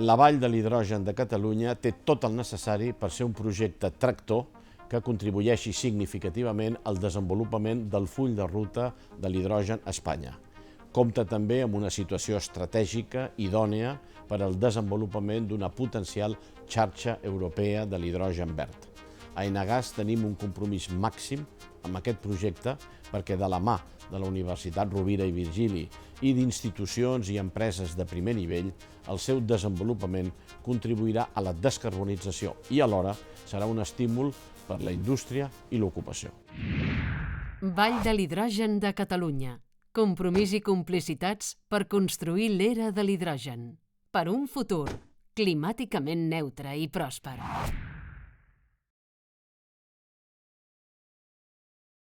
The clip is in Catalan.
La Vall de l'Hidrogen de Catalunya té tot el necessari per ser un projecte tractor que contribueixi significativament al desenvolupament del full de ruta de l'hidrogen a Espanya. Compta també amb una situació estratègica idònea per al desenvolupament d'una potencial xarxa europea de l'hidrogen verd. A Enagás tenim un compromís màxim amb aquest projecte perquè de la mà de la Universitat Rovira i Virgili i d'institucions i empreses de primer nivell, el seu desenvolupament contribuirà a la descarbonització i alhora serà un estímul per la indústria i l'ocupació. Vall de l'Hidrogen de Catalunya. Compromís i complicitats per construir l'era de l'hidrogen. Per un futur climàticament neutre i pròsper.